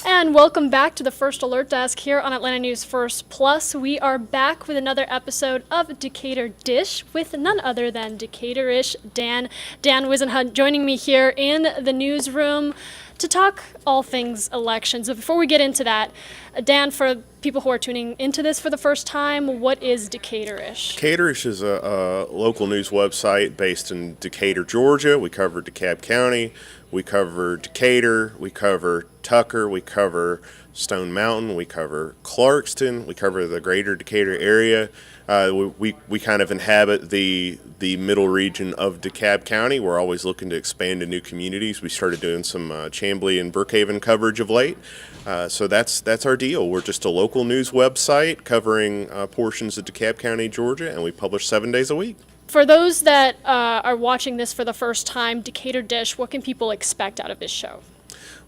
And welcome back to the First Alert Desk here on Atlanta News First Plus. We are back with another episode of Decatur Dish with none other than Decaturish Dan Wisenhunt joining me here in the newsroom to talk all things elections. So before we get into that, Dan, for people who are tuning into this for the first time, what is Decaturish? Decaturish is a local news website based in Decatur, Georgia. We cover DeKalb County, we cover Decatur, we cover Tucker, we cover Stone Mountain, we cover Clarkston, we cover the greater Decatur area. We kind of inhabit the middle region of DeKalb County. We're always looking to expand to new communities. We started doing some Chamblee and Brookhaven coverage of late. So that's our deal. We're just a local news website covering portions of DeKalb County, Georgia, and we publish 7 days a week. For those that are watching this for the first time, Decatur Dish, what can people expect out of this show?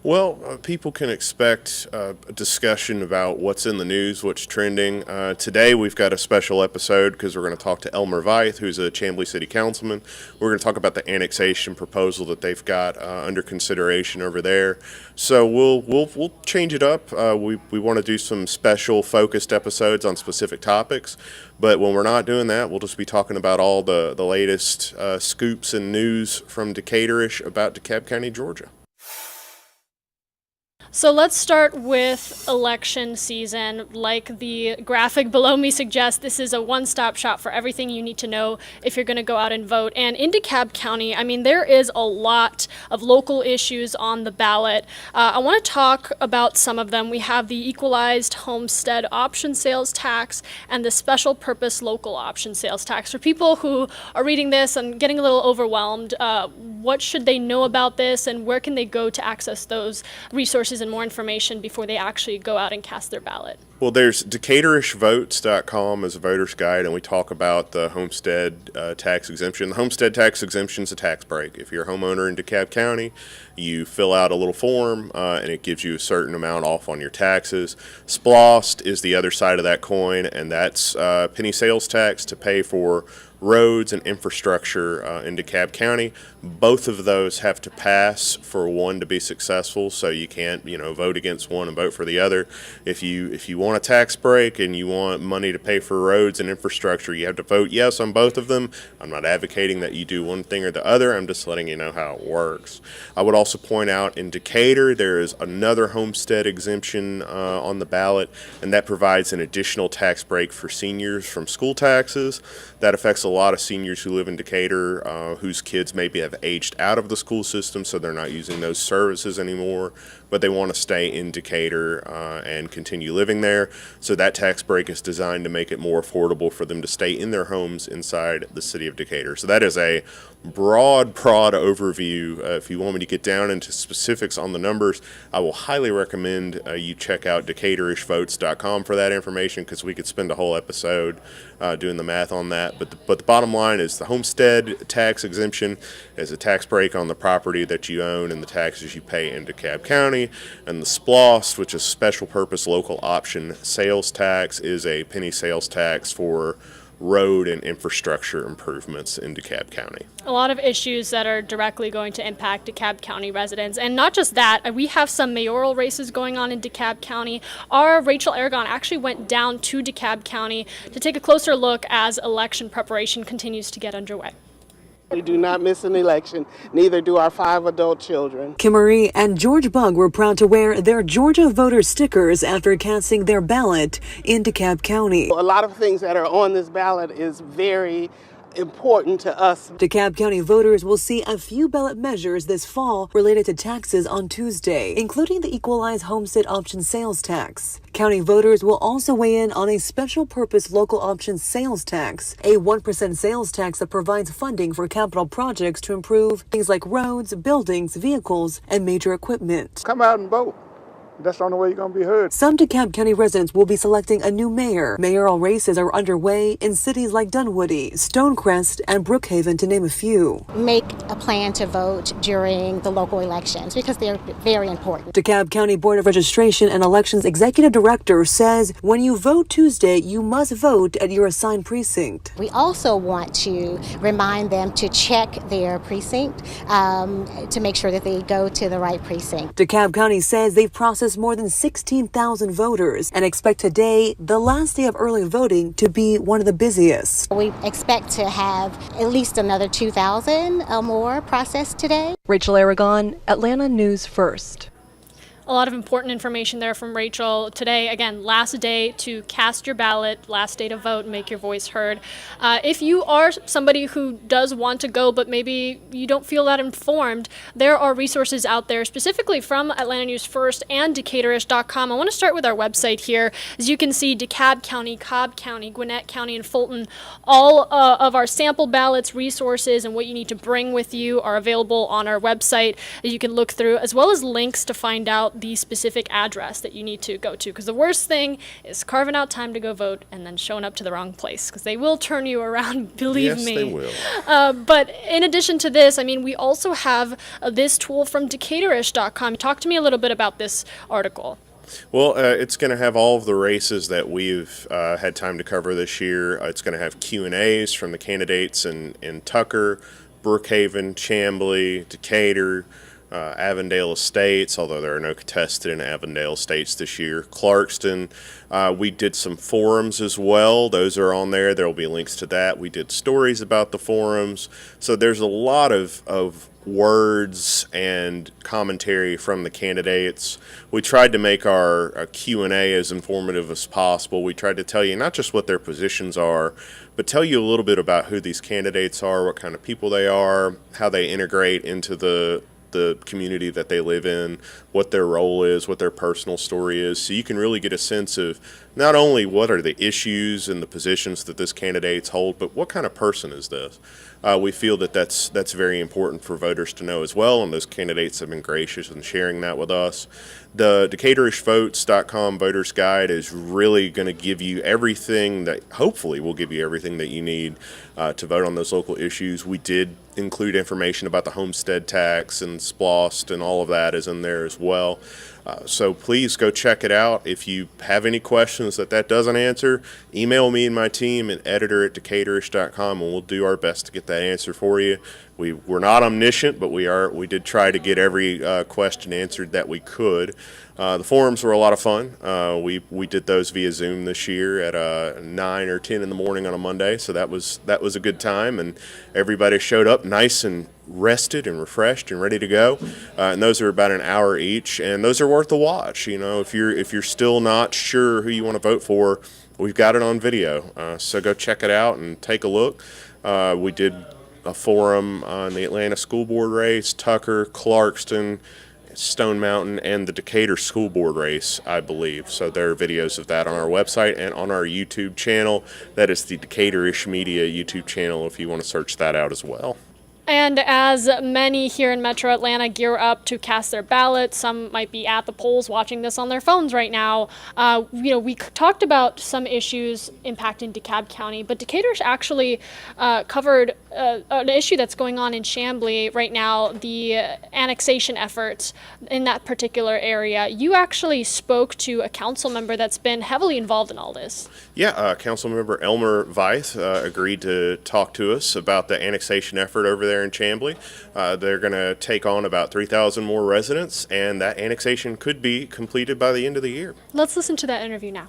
Well, people can expect a discussion about what's in the news, what's trending. Today we've got a special episode because we're going to talk to Elmer Veith, who's a Chamblee City Councilman. We're going to talk about the annexation proposal that they've got under consideration over there. So we'll change it up. We want to do some special focused episodes on specific topics. But when we're not doing that, we'll just be talking about all the latest scoops and news from Decaturish about DeKalb County, Georgia. So let's start with election season. Like the graphic below me suggests, this is a one-stop shop for everything you need to know if you're going to go out and vote. And in DeKalb County, I mean, there is a lot of local issues on the ballot. I want to talk about some of them. We have the equalized homestead option sales tax and the special purpose local option sales tax. For people who are reading this and getting a little overwhelmed, what should they know about this and where can they go to access those resources and more information before they actually go out and cast their ballot? Well, there's DecaturishVotes.com as a voter's guide, and we talk about the homestead tax exemption. The homestead tax exemption is a tax break. If you're a homeowner in DeKalb County, you fill out a little form, and it gives you a certain amount off on your taxes. SPLOST is the other side of that coin, and that's penny sales tax to pay for roads and infrastructure in DeKalb County. Both of those have to pass for one to be successful, so you can't, vote against one and vote for the other. If you want a tax break and you want money to pay for roads and infrastructure, you have to vote yes on both of them. I'm not advocating that you do one thing or the other. I'm just letting you know how it works. I would also point out in Decatur there is another homestead exemption on the ballot, and that provides an additional tax break for seniors from school taxes. That affects a lot of seniors who live in Decatur whose kids maybe have aged out of the school system, so they're not using those services anymore, but they want to stay in Decatur and continue living there. So that tax break is designed to make it more affordable for them to stay in their homes inside the city of Decatur. So that is a broad overview. If you want me to get down into specifics on the numbers, I will highly recommend you check out DecaturishVotes.com for that information, because we could spend a whole episode doing the math on that. But the bottom line is the homestead tax exemption is a tax break on the property that you own and the taxes you pay in DeKalb County. And the SPLOST, which is special purpose local option sales tax, is a penny sales tax for road and infrastructure improvements in DeKalb County. A lot of issues that are directly going to impact DeKalb County residents. And not just that, we have some mayoral races going on in DeKalb County. Our Rachel Aragon actually went down to DeKalb County to take a closer look as election preparation continues to get underway. We do not miss an election, neither do our 5 adult children. Kimmery and George Bugg were proud to wear their Georgia voter stickers after casting their ballot in DeKalb County. A lot of things that are on this ballot is very important to us. DeKalb County voters will see a few ballot measures this fall related to taxes on Tuesday, including the equalized homestead option sales tax. County voters will also weigh in on a special purpose local option sales tax, a 1% sales tax that provides funding for capital projects to improve things like roads, buildings, vehicles, and major equipment. Come out and vote. That's the only way you're going to be heard. Some DeKalb County residents will be selecting a new mayor. Mayoral races are underway in cities like Dunwoody, Stonecrest, and Brookhaven, to name a few. Make a plan to vote during the local elections because they're very important. DeKalb County Board of Registration and Elections Executive Director says when you vote Tuesday, you must vote at your assigned precinct. We also want to remind them to check their precinct to make sure that they go to the right precinct. DeKalb County says they've processed canvass more than 16,000 voters and expect today, the last day of early voting, to be one of the busiest. We expect to have at least another 2,000 or more processed today. Rachel Aragon, Atlanta News First. A lot of important information there from Rachel today. Again, last day to cast your ballot, last day to vote, make your voice heard. If you are somebody who does want to go, but maybe you don't feel that informed, there are resources out there specifically from Atlanta News First and Decaturish.com. I want to start with our website here. As you can see, DeKalb County, Cobb County, Gwinnett County, and Fulton, all of our sample ballots, resources, and what you need to bring with you are available on our website that you can look through, as well as links to find out the specific address that you need to go to, because the worst thing is carving out time to go vote and then showing up to the wrong place, because they will turn you around, believe me. Yes, they will. But in addition to this, I mean, we also have this tool from Decaturish.com. Talk to me a little bit about this article. Well, it's going to have all of the races that we've had time to cover this year. It's going to have Q&As from the candidates in Tucker, Brookhaven, Chamblee, Decatur, Avondale Estates, although there are no contested in Avondale Estates this year. Clarkston. We did some forums as well. Those are on there. There will be links to that. We did stories about the forums. So there's a lot of words and commentary from the candidates. We tried to make our Q&A as informative as possible. We tried to tell you not just what their positions are, but tell you a little bit about who these candidates are, what kind of people they are, how they integrate into the community that they live in, what their role is, what their personal story is, so you can really get a sense of not only what are the issues and the positions that this candidates hold, but what kind of person is this. We feel that that's very important for voters to know as well, and those candidates have been gracious in sharing that with us. The DecaturishVotes.com Voters Guide is really going to give you everything that, hopefully will give you everything that you need to vote on those local issues. We did include information about the homestead tax and SPLOST, and all of that is in there as well. So please go check it out. If you have any questions that doesn't answer, email me and my team at editor@decaturish.com, and we'll do our best to get that answer for you. We're not omniscient, but we did try to get every question answered that we could. The forums were a lot of fun. We did those via Zoom this year at 9 or 10 in the morning on a Monday, so that was a good time, and everybody showed up nice and rested and refreshed and ready to go. And those are about an hour each, and those are worth a watch. You know, if you're still not sure who you want to vote for, we've got it on video. So go check it out and take a look. We did a forum on the Atlanta School Board race, Tucker, Clarkston, Stone Mountain, and the Decatur School Board race, I believe. So there are videos of that on our website and on our YouTube channel. That is the Decaturish Media YouTube channel if you want to search that out as well. And as many here in Metro Atlanta gear up to cast their ballots, some might be at the polls watching this on their phones right now. We talked about some issues impacting DeKalb County, but Decaturish actually covered an issue that's going on in Chamblee right now, the annexation efforts in that particular area. You actually spoke to a council member that's been heavily involved in all this. Yeah, Council Member Elmer Veith agreed to talk to us about the annexation effort over there in Chamblee. They're going to take on about 3,000 more residents, and that annexation could be completed by the end of the year. Let's listen to that interview now.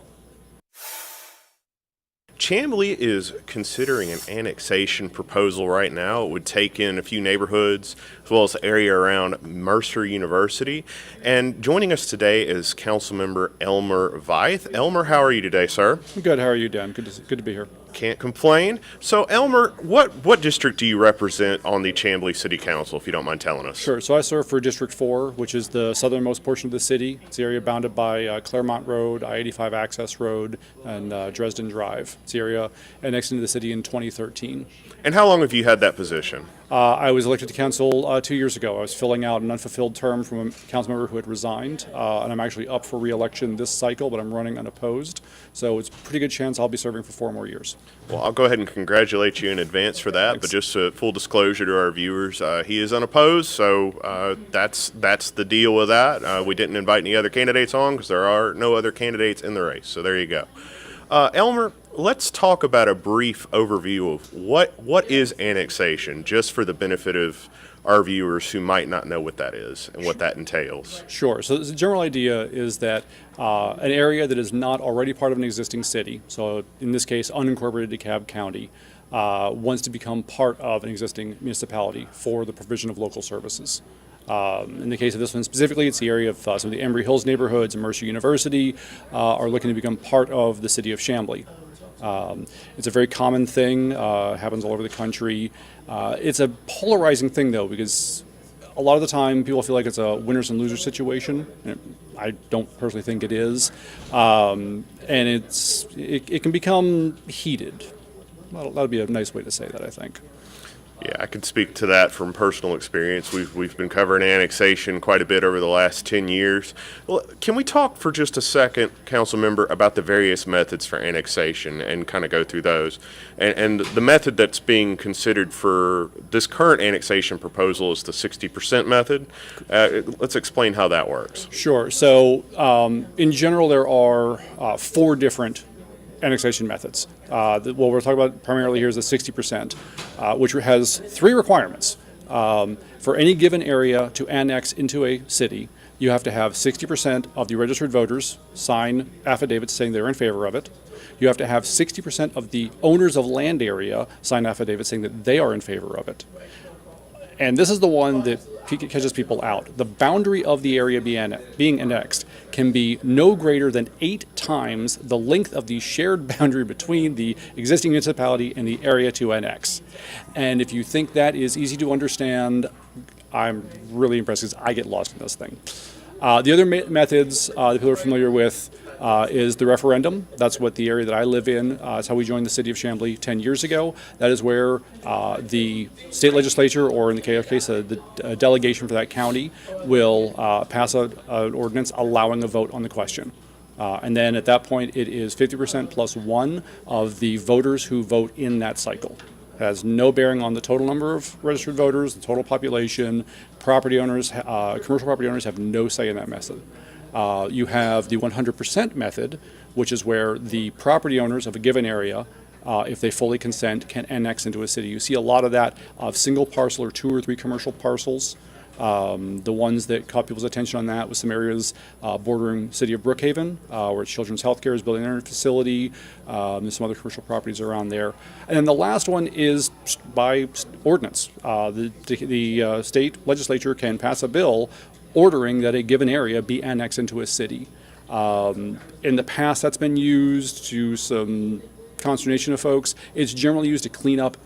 Chamblee is considering an annexation proposal right now. It would take in a few neighborhoods as well as the area around Mercer University. And joining us today is Councilmember Elmer Veith. Elmer, how are you today, sir? Good. How are you, Dan? Good to be here. Can't complain. So, Elmer, what district do you represent on the Chamblee City Council, if you don't mind telling us? Sure. So I serve for District 4, which is the southernmost portion of the city. It's the area bounded by Claremont Road, I-85 Access Road, and Dresden Drive. It's the area annexed into the city in 2013. And how long have you had that position? I was elected to council 2 years ago. I was filling out an unfulfilled term from a council member who had resigned, and I'm actually up for re-election this cycle, but I'm running unopposed. So it's a pretty good chance I'll be serving for 4 more years. Well, I'll go ahead and congratulate you in advance for that. Thanks. But just full disclosure to our viewers, he is unopposed, so that's the deal with that. We didn't invite any other candidates on because there are no other candidates in the race. So there you go. Elmer, let's talk about a brief overview of what is annexation, just for the benefit of our viewers who might not know what that is and what that entails. Sure. So the general idea is that an area that is not already part of an existing city, so in this case unincorporated DeKalb County, wants to become part of an existing municipality for the provision of local services. In the case of this one specifically, it's the area of some of the Embry Hills neighborhoods and Mercer University are looking to become part of the city of Chamblee. It's a very common thing, happens all over the country. It's a polarizing thing, though, because a lot of the time people feel like it's a winners and losers situation. I don't personally think it is. And it can become heated. That would be a nice way to say that, I think. Yeah, I could speak to that from personal experience. We've been covering annexation quite a bit over the last 10 years. Well, can we talk for just a second, Council Member, about the various methods for annexation and kind of go through those? And the method that's being considered for this current annexation proposal is the 60% method. Let's explain how that works. Sure. So in general, there are 4 different annexation methods. What we're talking about primarily here is the 60%, which has 3 requirements. For any given area to annex into a city, you have to have 60% of the registered voters sign affidavits saying they're in favor of it. You have to have 60% of the owners of land area sign affidavits saying that they are in favor of it. And this is the one that catches people out. The boundary of the area being annexed can be no greater than 8 times the length of the shared boundary between the existing municipality and the area to annex. And if you think that is easy to understand, I'm really impressed because I get lost in this thing. The other methods that people are familiar with is the referendum. That's what the area that I live in, that's how we joined the city of Chamblee 10 years ago. That is where the state legislature, or in the case of the delegation for that county, will pass an ordinance allowing a vote on the question. And then at that point, it is 50% plus 1 of the voters who vote in that cycle. It has no bearing on the total number of registered voters, the total population. Property owners, commercial property owners have no say in that method. You have the 100% method, which is where the property owners of a given area, if they fully consent, can annex into a city. You see a lot of that of single parcel or 2 or 3 commercial parcels. The ones that caught people's attention on that was some areas bordering the city of Brookhaven, where Children's Healthcare is building their facility. There's some other commercial properties around there. And then the last one is by ordinance. The state legislature can pass a bill ordering that a given area be annexed into a city. In the past, that's been used to some consternation of folks. It's generally used to clean up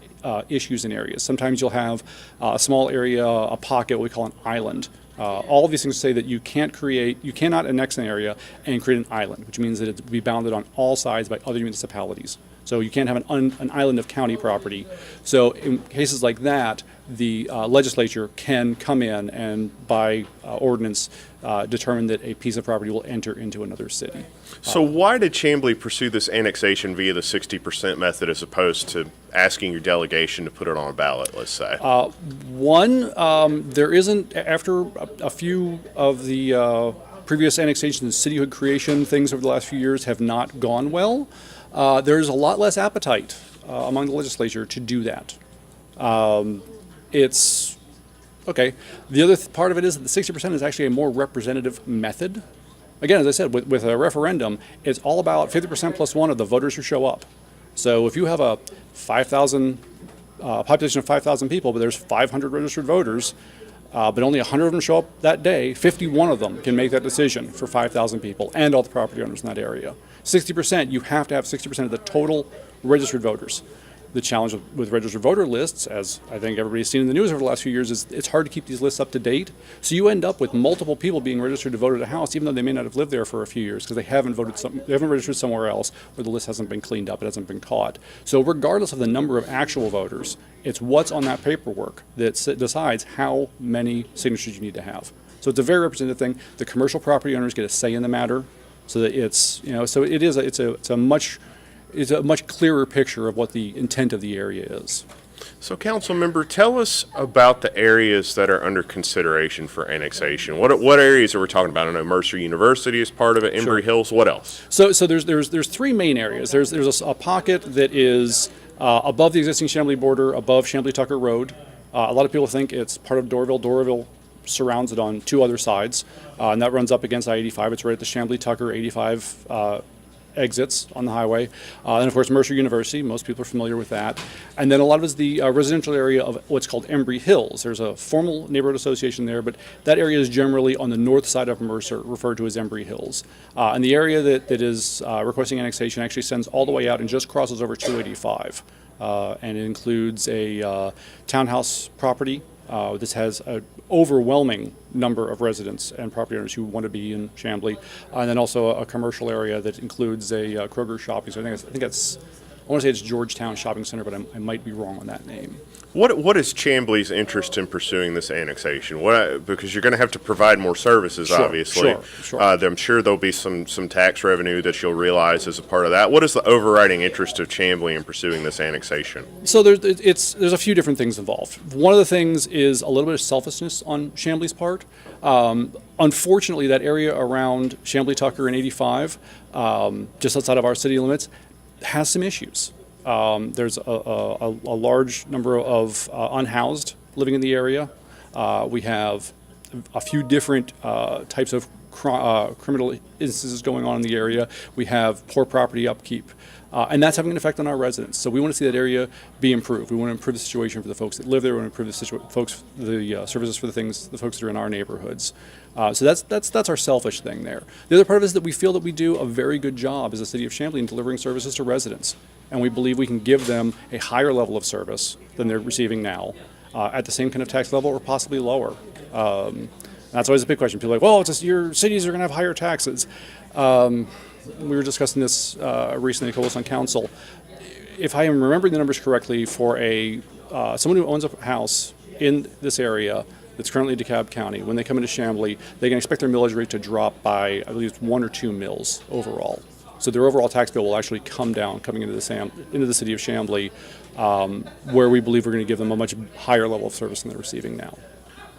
issues in areas. Sometimes you'll have a small area, a pocket, what we call an island. All of these things say that you cannot annex an area and create an island, which means that it will be bounded on all sides by other municipalities. So you can't have an island of county property. So in cases like that, the legislature can come in and by ordinance determine that a piece of property will enter into another city. So why did Chamblee pursue this annexation via the 60% method as opposed to asking your delegation to put it on a ballot, let's say? There isn't, after a few of the previous annexations and cityhood creation things over the last few years have not gone well, there's a lot less appetite among the legislature to do that. It's okay. The other part of it is that the 60% is actually a more representative method. Again, as I said, with a referendum, it's all about 50% plus 1 of the voters who show up. So if you have a 5,000 population of 5,000 people, but there's 500 registered voters, but only 100 of them show up that day, 51 of them can make that decision for 5,000 people and all the property owners in that area. 60%, you have to have 60% of the total registered voters. The challenge with registered voter lists, as I think everybody's seen in the news over the last few years, is it's hard to keep these lists up to date. So you end up with multiple people being registered to vote at a house, even though they may not have lived there for a few years because they haven't registered somewhere else, or the list hasn't been cleaned up, it hasn't been caught. So regardless of the number of actual voters, it's what's on that paperwork that decides how many signatures you need to have. So it's a very representative thing. The commercial property owners get a say in the matter, so that it's it's a much clearer picture of what the intent of the area is. So, council member, tell us about the areas that are under consideration for annexation. What areas are we talking about? I know Mercer University is part of it, Embry Hills. What else? So there's three main areas. There's a pocket that is above the existing Chamblee border, above Chamblee Tucker Road. A lot of people think it's part of Doraville. Doraville surrounds it on two other sides, and that runs up against I-85. It's right at the Chamblee Tucker 85 exits on the highway. And of course, Mercer University, most people are familiar with that. And then a lot of it is the residential area of what's called Embry Hills. There's a formal neighborhood association there, but that area is generally on the north side of Mercer, referred to as Embry Hills. And the area that is requesting annexation actually sends all the way out and just crosses over 285. And it includes a townhouse property. This has an overwhelming number of residents and property owners who want to be in Chamblee, and then also a commercial area that includes a Kroger shopping center. I want to say it's Georgetown Shopping Center, but I might be wrong on that name. What is Chamblee's interest in pursuing this annexation? Because you're going to have to provide more services, obviously. Sure. I'm sure there'll be some tax revenue that you'll realize as a part of that. What is the overriding interest of Chamblee in pursuing this annexation? So there's a few different things involved. One of the things is a little bit of selfishness on Chamblee's part. Unfortunately, that area around Chamblee Tucker and 85, just outside of our city limits, has some issues. There's a large number of unhoused living in the area. We have a few different types of criminal instances going on in the area. We have poor property upkeep. And that's having an effect on our residents. So we want to see that area be improved. We want to improve the situation for the folks that live there. We want to improve the services for the folks that are in our neighborhoods. So that's our selfish thing there. The other part of it is that we feel that we do a very good job as a city of Chamblee in delivering services to residents. And we believe we can give them a higher level of service than they're receiving now at the same kind of tax level or possibly lower. That's always a big question. People are like, well, your cities are going to have higher taxes. We were discussing this recently at Coalition on Council. If I am remembering the numbers correctly, for someone who owns a house in this area that's currently in DeKalb County, when they come into Chamblee, they can expect their millage rate to drop by, I believe, 1 or 2 mills overall. So their overall tax bill will actually come down coming into the city of Chamblee, where we believe we're going to give them a much higher level of service than they're receiving now.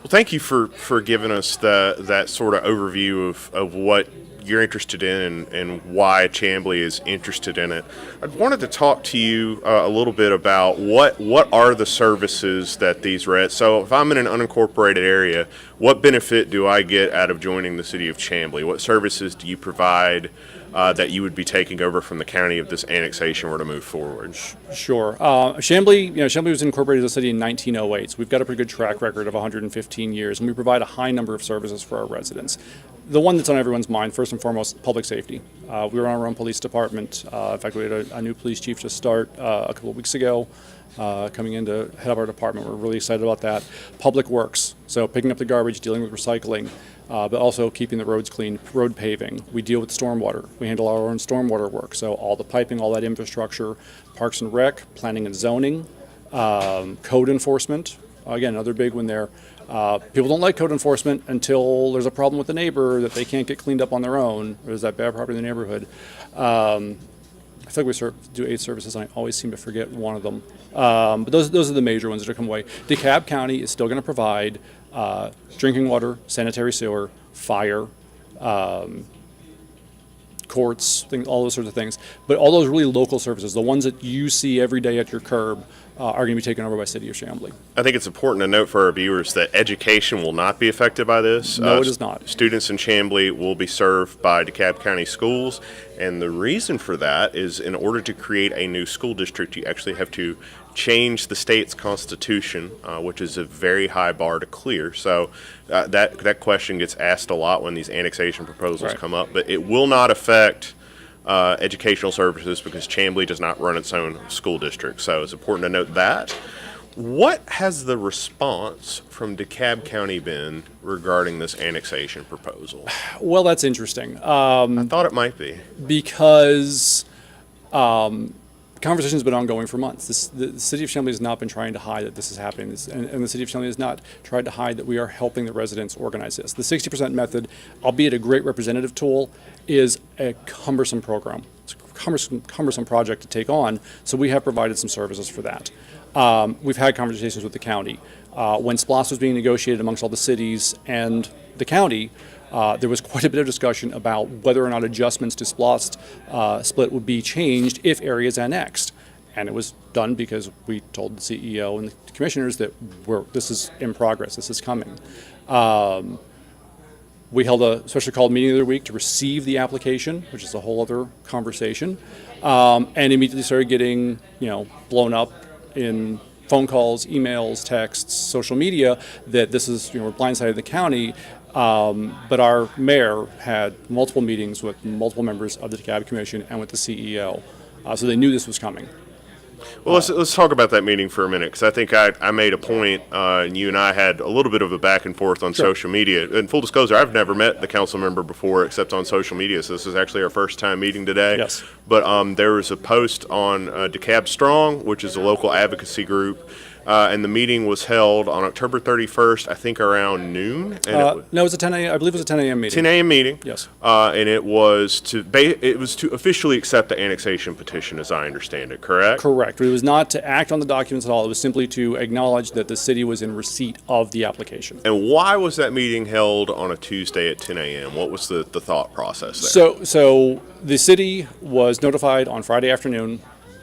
Well, thank you for giving us that sort of overview of what you're interested in and why Chamblee is interested in it. I wanted to talk to you a little bit about what are the services that these so if I'm in an unincorporated area, what benefit do I get out of joining the city of Chamblee? What services do you provide that you would be taking over from the county if this annexation were to move forward? Sure. Chamblee was incorporated as a city in 1908, so we've got a pretty good track record of 115 years, and we provide a high number of services for our residents. The one that's on everyone's mind, first and foremost, public safety. We run our own police department. In fact, we had a new police chief just start a couple of weeks ago, coming in to head up our department. We're really excited about that. Public works, so picking up the garbage, dealing with recycling, but also keeping the roads clean, road paving. We deal with stormwater. We handle our own stormwater work, so all the piping, all that infrastructure, parks and rec, planning and zoning, code enforcement. Again, another big one there. People don't like code enforcement until there's a problem with the neighbor that they can't get cleaned up on their own, or there's that bad property in the neighborhood. I feel like we do 8 services, and I always seem to forget one of them. But those are the major ones that are coming away. DeKalb County is still going to provide drinking water, sanitary sewer, fire, courts, all those sorts of things. But all those really local services, the ones that you see every day at your curb, are going to be taken over by City of Chamblee. I think it's important to note for our viewers that education will not be affected by this. No, it is not. Students in Chamblee will be served by DeKalb County schools, and the reason for that is in order to create a new school district, you actually have to change the state's constitution, which is a very high bar to clear. So that question gets asked a lot when these annexation proposals come up, but it will not affect educational services because Chamblee does not run its own school district. So it's important to note that. What has the response from DeKalb County been regarding this annexation proposal? Well, that's interesting. I thought it might be. Because conversation's been ongoing for months. The city of Chamblee has not been trying to hide that this is happening, and the city of Chamblee has not tried to hide that we are helping the residents organize this. The 60% method, albeit a great representative tool, is a cumbersome program. It's a cumbersome project to take on, so we have provided some services for that. We've had conversations with the county. When SPLOST was being negotiated amongst all the cities and the county, there was quite a bit of discussion about whether or not adjustments to SPLOST split would be changed if areas annexed. And it was done because we told the CEO and the commissioners that this is in progress, this is coming. We held a specially called meeting the other week to receive the application, which is a whole other conversation, and immediately started getting blown up in phone calls, emails, texts, social media that this is we're blindsided the county. But our mayor had multiple meetings with multiple members of the DeKalb Commission and with the CEO, so they knew this was coming. Well, let's talk about that meeting for a minute, because I think I made a point, and you and I had a little bit of a back and forth on social media. And full disclosure, I've never met the council member before except on social media, so this is actually our first time meeting today. Yes. But there was a post on DeKalb Strong, which is a local advocacy group, and the meeting was held on October 31st, I think around noon. And No, it was a 10 a.m. I believe it was a 10 a.m. meeting. 10 a.m. meeting. Yes. And it was to officially accept the annexation petition, as I understand it. Correct. Correct. It was not to act on the documents at all. It was simply to acknowledge that the city was in receipt of the application. And why was that meeting held on a Tuesday at 10 a.m.? What was the thought process there? So the city was notified on Friday afternoon,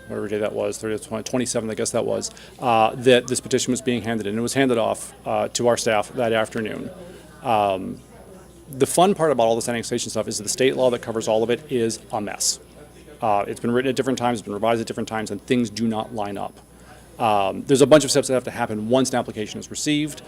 whatever day that was, 27th, I guess that was, that this petition was being handed in. It was handed off to our staff that afternoon. The fun part about all this annexation stuff is that the state law that covers all of it is a mess. It's been written at different times, it's been revised at different times, and things do not line up. There's a bunch of steps that have to happen once an application is received.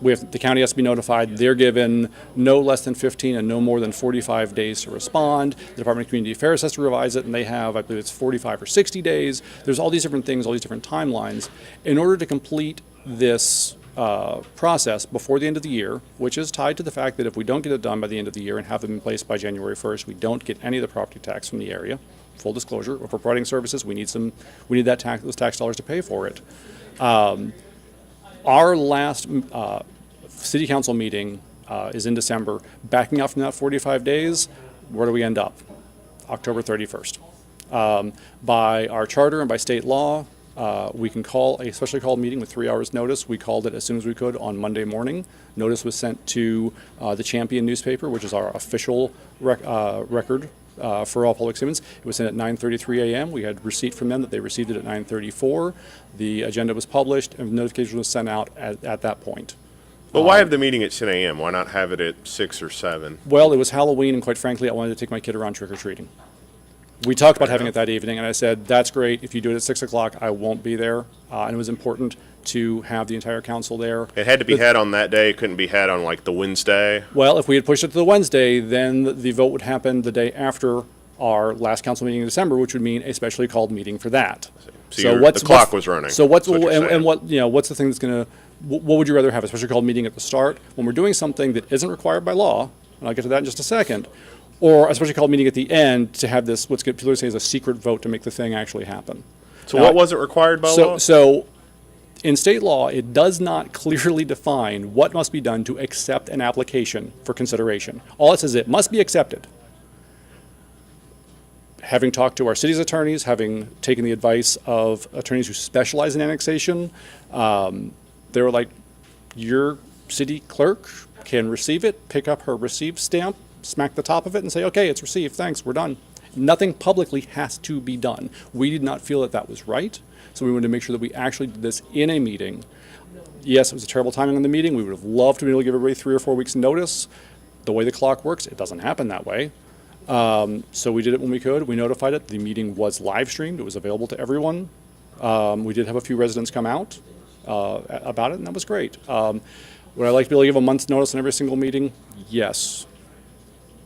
The county has to be notified. They're given no less than 15 and no more than 45 days to respond. The Department of Community Affairs has to revise it, and they have, I believe it's 45 or 60 days. There's all these different things, all these different timelines. In order to complete this process before the end of the year, which is tied to the fact that if we don't get it done by the end of the year and have them in place by January 1st, we don't get any of the property tax from the area. Full disclosure, if we're providing services, we need those tax dollars to pay for it. Our last city council meeting is in December. Backing up from that 45 days, where do we end up? October 31st. By our charter and by state law, we can call a specially called meeting with 3 hours notice. We called it as soon as we could on Monday morning. Notice was sent to the Champion newspaper, which is our official record for all public statements. It was sent at 9:33 a.m. We had receipt from them that they received it at 9:34. The agenda was published and notification was sent out at that point. But why have the meeting at 10 a.m.? Why not have it at 6 or 7? Well, it was Halloween, and quite frankly, I wanted to take my kid around trick-or-treating. We talked about having it that evening, and I said, that's great. If you do it at 6 o'clock, I won't be there. And it was important to have the entire council there. It had to be had on that day. It couldn't be had on, like, the Wednesday? Well, if we had pushed it to the Wednesday, then the vote would happen the day after our last council meeting in December, which would mean a specially called meeting for that. So the clock was running. So what's the thing that's going to, what would you rather have, a specially called meeting at the start when we're doing something that isn't required by law, and I'll get to that in just a second, or a specially called meeting at the end to have this, what's people say is a secret vote to make the thing actually happen. So what wasn't required by law? So in state law, it does not clearly define what must be done to accept an application for consideration. All it says is it must be accepted. Having talked to our city's attorneys, having taken the advice of attorneys who specialize in annexation, they were like, your city clerk can receive it, pick up her received stamp, smack the top of it and say, okay, it's received, thanks, we're done. Nothing publicly has to be done. We did not feel that that was right, so we wanted to make sure that we actually did this in a meeting. Yes, it was a terrible timing on the meeting. We would have loved to be able to give everybody 3 or 4 weeks notice. The way the clock works, it doesn't happen that way. So we did it when we could. We notified it. The meeting was live streamed. It was available to everyone. We did have a few residents come out about it, and that was great. Would I like to be able to give a month's notice on every single meeting? Yes.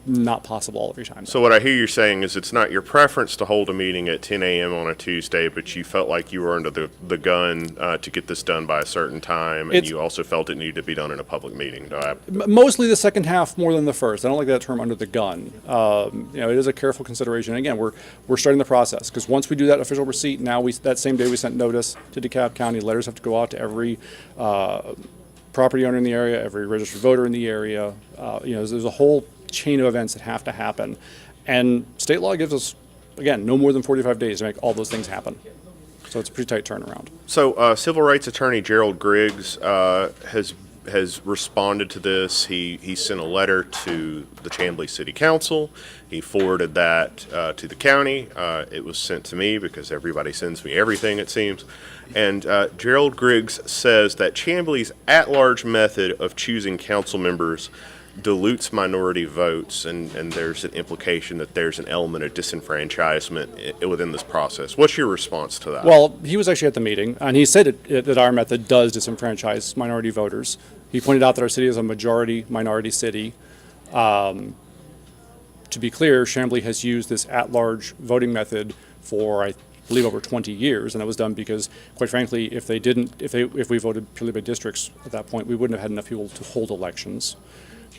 Not possible every time. So what I hear you saying is it's not your preference to hold a meeting at 10 a.m. on a Tuesday, but you felt like you were under the gun to get this done by a certain time, and you also felt it needed to be done in a public meeting. Mostly the second half more than the first. I don't like that term, under the gun. It is a careful consideration. And again, we're starting the process, because once we do that official receipt, now that same day we sent notice to DeKalb County. Letters have to go out to every property owner in the area, every registered voter in the area. There's a whole chain of events that have to happen, and state law gives us, again, no more than 45 days to make all those things happen. So it's a pretty tight turnaround. So, civil rights attorney Gerald Griggs has responded to this. He sent a letter to the Chamblee City Council. He forwarded that to the county. It was sent to me because everybody sends me everything, it seems. And Gerald Griggs says that Chamblee's at-large method of choosing council members dilutes minority votes, and there's an implication that there's an element of disenfranchisement within this process. What's your response to that? Well, he was actually at the meeting, and he said that our method does disenfranchise minority voters. He pointed out that our city is a majority minority city. To be clear, Chamblee has used this at-large voting method for, I believe, over 20 years, and that was done because, quite frankly, if we voted purely by districts at that point, we wouldn't have had enough people to hold elections.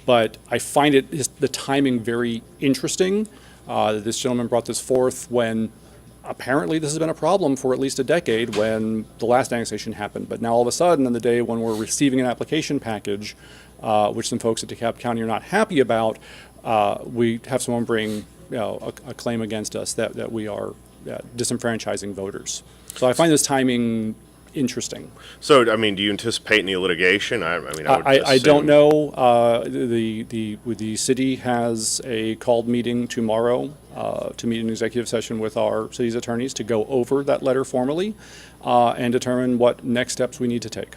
But I find the timing very interesting. This gentleman brought this forth when apparently this has been a problem for at least a decade when the last annexation happened. But now all of a sudden, on the day when we're receiving an application package, which some folks at DeKalb County are not happy about, we have someone bring a claim against us that we are disenfranchising voters. So I find this timing interesting. So, I mean, do you anticipate any litigation? I would I don't assume. know. The city has a called meeting tomorrow to meet in executive session with our city's attorneys to go over that letter formally and determine what next steps we need to take.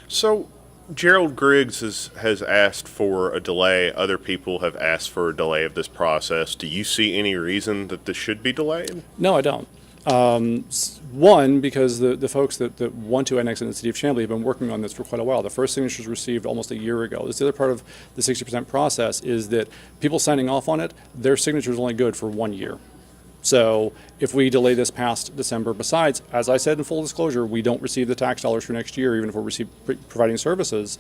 So, Gerald Griggs has asked for a delay. Other people have asked for a delay of this process. Do you see any reason that this should be delayed? No, I don't. One, because the folks that want to annex in the city of Chamblee have been working on this for quite a while. The first signatures received almost a year ago. This is the other part of the 60% process is that people signing off on it, their signature is only good for 1 year. So if we delay this past December, besides, as I said in full disclosure, we don't receive the tax dollars for next year, even if we're providing services,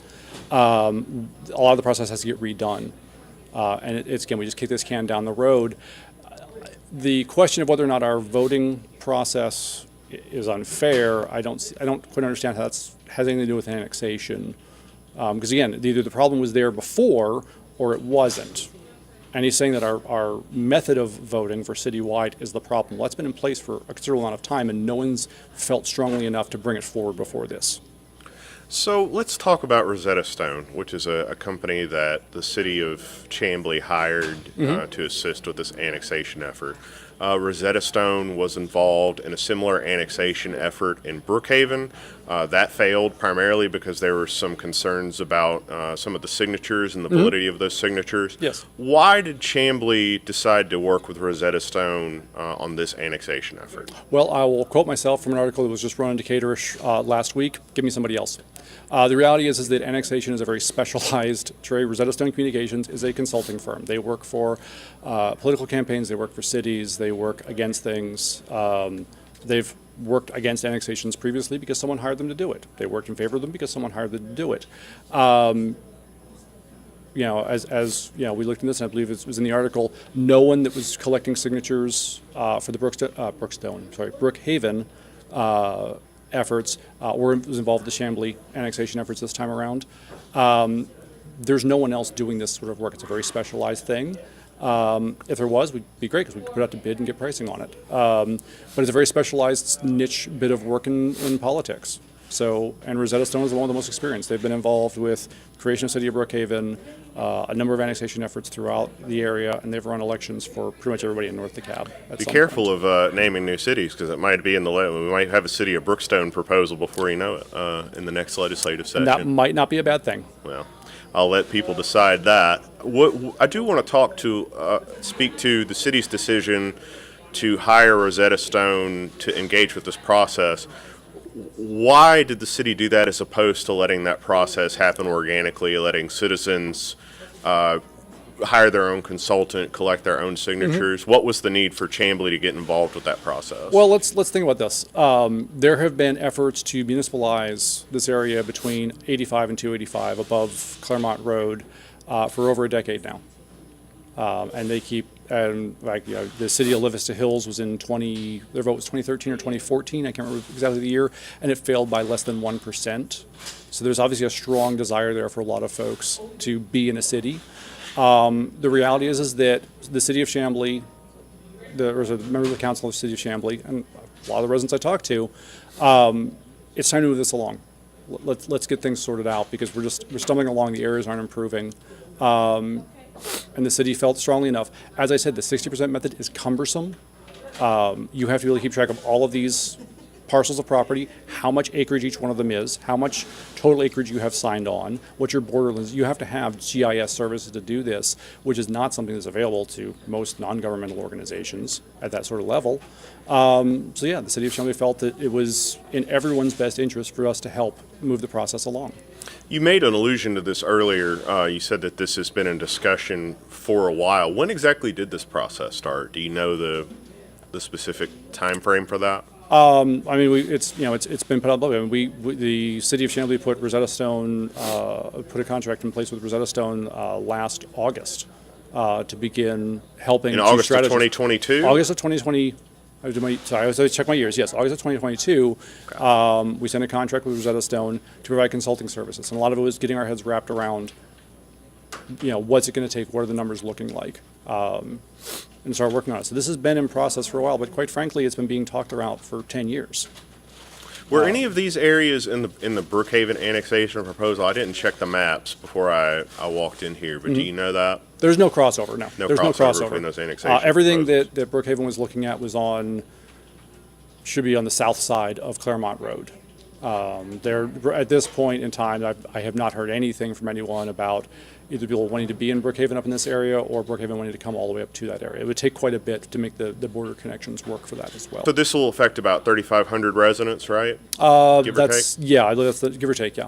a lot of the process has to get redone. And it's, again, we just kick this can down the road. The question of whether or not our voting process is unfair, I don't quite understand how that has anything to do with annexation. Because again, either the problem was there before or it wasn't. And he's saying that our method of voting for citywide is the problem. Well, that's been in place for a considerable amount of time, and no one's felt strongly enough to bring it forward before this. So let's talk about Rosetta Stone, which is a company that the city of Chamblee hired to assist with this annexation effort. Rosetta Stone was involved in a similar annexation effort in Brookhaven. That failed primarily because there were some concerns about some of the signatures and the validity of those signatures. Yes. Why did Chamblee decide to work with Rosetta Stone on this annexation effort? Well, I will quote myself from an article that was just run on Decaturish last week. Give me somebody else. The reality is that annexation is a very specialized trade. Rosetta Stone Communications is a consulting firm. They work for political campaigns. They work for cities. They work against things. They've worked against annexations previously because someone hired them to do it. They worked in favor of them because someone hired them to do it. As we looked into this, and I believe it was in the article, no one that was collecting signatures for the Brookhaven efforts was involved with the Chamblee annexation efforts this time around. There's no one else doing this sort of work. It's a very specialized thing. If there was, we'd be great because we could put out to bid and get pricing on it. But it's a very specialized niche bit of work in politics. So, and Rosetta Stone is one of the most experienced. They've been involved with the creation of the city of Brookhaven, a number of annexation efforts throughout the area, and they've run elections for pretty much everybody in North DeKalb. Be careful of naming new cities because it might be we might have a city of Brookstone proposal before you know it in the next legislative session. And that might not be a bad thing. Well, I'll let people decide that. What I do want to speak to the city's decision to hire Rosetta Stone to engage with this process. Why did the city do that as opposed to letting that process happen organically, letting citizens hire their own consultant, collect their own signatures? What was the need for Chamblee to get involved with that process? Well, let's think about this. There have been efforts to municipalize this area between 85 and 285 above Claremont Road for over a decade now. And they keep, the city of Livingston Hills was their vote was 2013 or 2014, I can't remember exactly the year, and it failed by less than 1%. So there's obviously a strong desire there for a lot of folks to be in a city. The reality is that the city of Chamblee members of the council of the city of Chamblee, and a lot of the residents I talked to, it's time to move this along. Let's get things sorted out, because we're stumbling along. The areas aren't improving, and the city felt strongly enough. As I said, the 60% method is cumbersome. You have to really keep track of all of these parcels of property, how much acreage each one of them is, how much total acreage you have signed on, what your border is. You have to have GIS services to do this, which is not something that's available to most non-governmental organizations at that sort of level. So yeah, the city of Chamblee felt that it was in everyone's best interest for us to help move the process along. You made an allusion to this earlier. You said that this has been in discussion for a while. When exactly did this process start? Do you know the specific time frame for that? I mean, it's been put out public. The city of Chamblee put Rosetta Stone, put a contract in place with Rosetta Stone last August to begin helping. In August of 2022? August of 2020. I was check my years. Yes, August of 2022. Okay. We sent a contract with Rosetta Stone to provide consulting services, and a lot of it was getting our heads wrapped around, what's it going to take? What are the numbers looking like? And start working on it. So this has been in process for a while, but quite frankly, it's been being talked about for 10 years. Were any of these areas in the Brookhaven annexation proposal? I didn't check the maps before I walked in here, but do you know that? There's no crossover, no. There's no crossover between those annexation everything proposals. that Brookhaven was looking at should be on the south side of Claremont Road. At this point in time, I have not heard anything from anyone about either people wanting to be in Brookhaven up in this area or Brookhaven wanting to come all the way up to that area. It would take quite a bit to make the border connections work for that as well. So this will affect about 3,500 residents, right? Give or take? Yeah, that's give or take, yeah.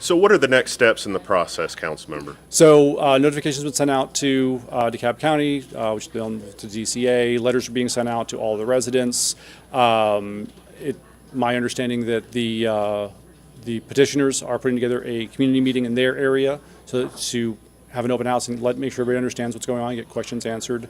So what are the next steps in the process, council member? So notifications have been sent out to DeKalb County, which has been to DCA. Letters are being sent out to all the residents. My understanding that the petitioners are putting together a community meeting in their area to have an open house and make sure everybody understands what's going on, get questions answered.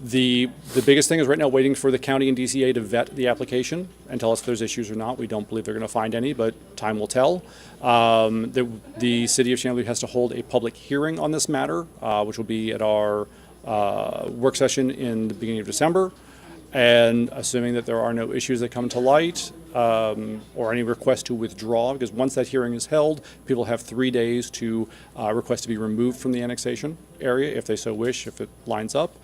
The biggest thing is right now waiting for the county and DCA to vet the application and tell us if there's issues or not. We don't believe they're going to find any, but time will tell. The city of Chamblee has to hold a public hearing on this matter, which will be at our work session in the beginning of December. And assuming that there are no issues that come to light or any request to withdraw, because once that hearing is held, people have 3 days to request to be removed from the annexation area if they so wish, if it lines up.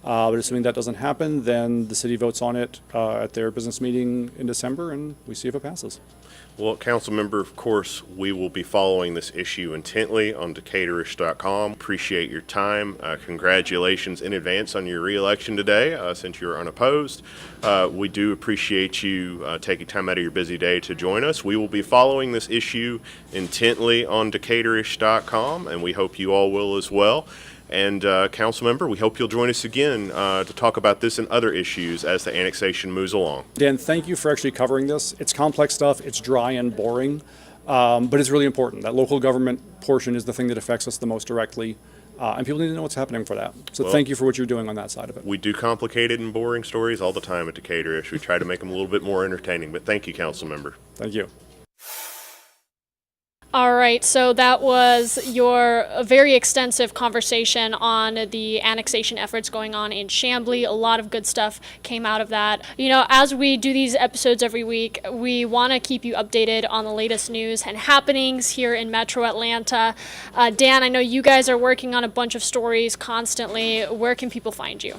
But assuming that doesn't happen, then the city votes on it at their business meeting in December, and we see if it passes. Well, council member, of course, we will be following this issue intently on Decaturish.com. Appreciate your time. Congratulations in advance on your re-election today, since you're unopposed. We do appreciate you taking time out of your busy day to join us. We will be following this issue intently on Decaturish.com, and we hope you all will as well. And council member, we hope you'll join us again to talk about this and other issues as the annexation moves along. Dan, thank you for actually covering this. It's complex stuff, it's dry and boring, but it's really important. That local government portion is the thing that affects us the most directly, and people need to know what's happening for that. So thank you for what you're doing on that side of it. We do complicated and boring stories all the time at Decaturish. We try to make them a little bit more entertaining, but thank you, council member. Thank you. All right, so that was your very extensive conversation on the annexation efforts going on in Chamblee. A lot of good stuff came out of that. As we do these episodes every week, we want to keep you updated on the latest news and happenings here in Metro Atlanta. Dan, I know you guys are working on a bunch of stories constantly. Where can people find you?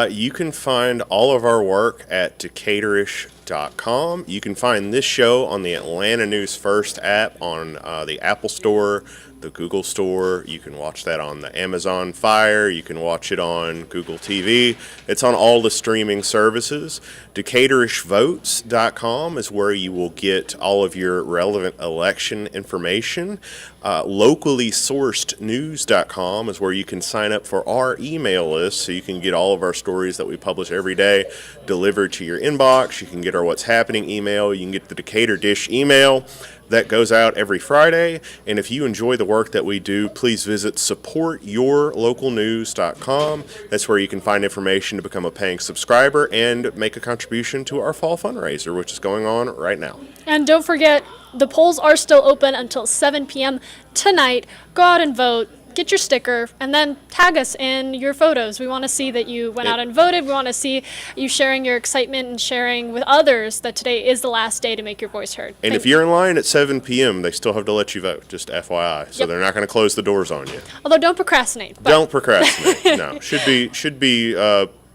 You can find all of our work at Decaturish.com. You can find this show on the Atlanta News First app on the Apple Store, the Google Store. You can watch that on the Amazon Fire. You can watch it on Google TV. It's on all the streaming services. DecaturishVotes.com is where you will get all of your relevant election information. Locally sourced news.com is where you can sign up for our email list so you can get all of our stories that we publish every day delivered to your inbox. You can get our What's Happening email. You can get the Decatur Dish email that goes out every Friday. And if you enjoy the work that we do, please visit supportyourlocalnews.com. That's where you can find information to become a paying subscriber and make a contribution to our fall fundraiser, which is going on right now. And don't forget, the polls are still open until 7 p.m. tonight. Go out and vote. get your sticker, and then tag us in your photos. We want to see that you went out and voted. We want to see you sharing your excitement and sharing with others that today is the last day to make your voice heard. And if you're in line at 7 p.m., they still have to let you vote, just FYI. So Yep. they're not going to close the doors on you. Although don't procrastinate. But Don't procrastinate. No, should be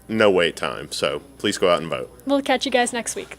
no wait time. So please go out and vote. we'll catch you guys next week.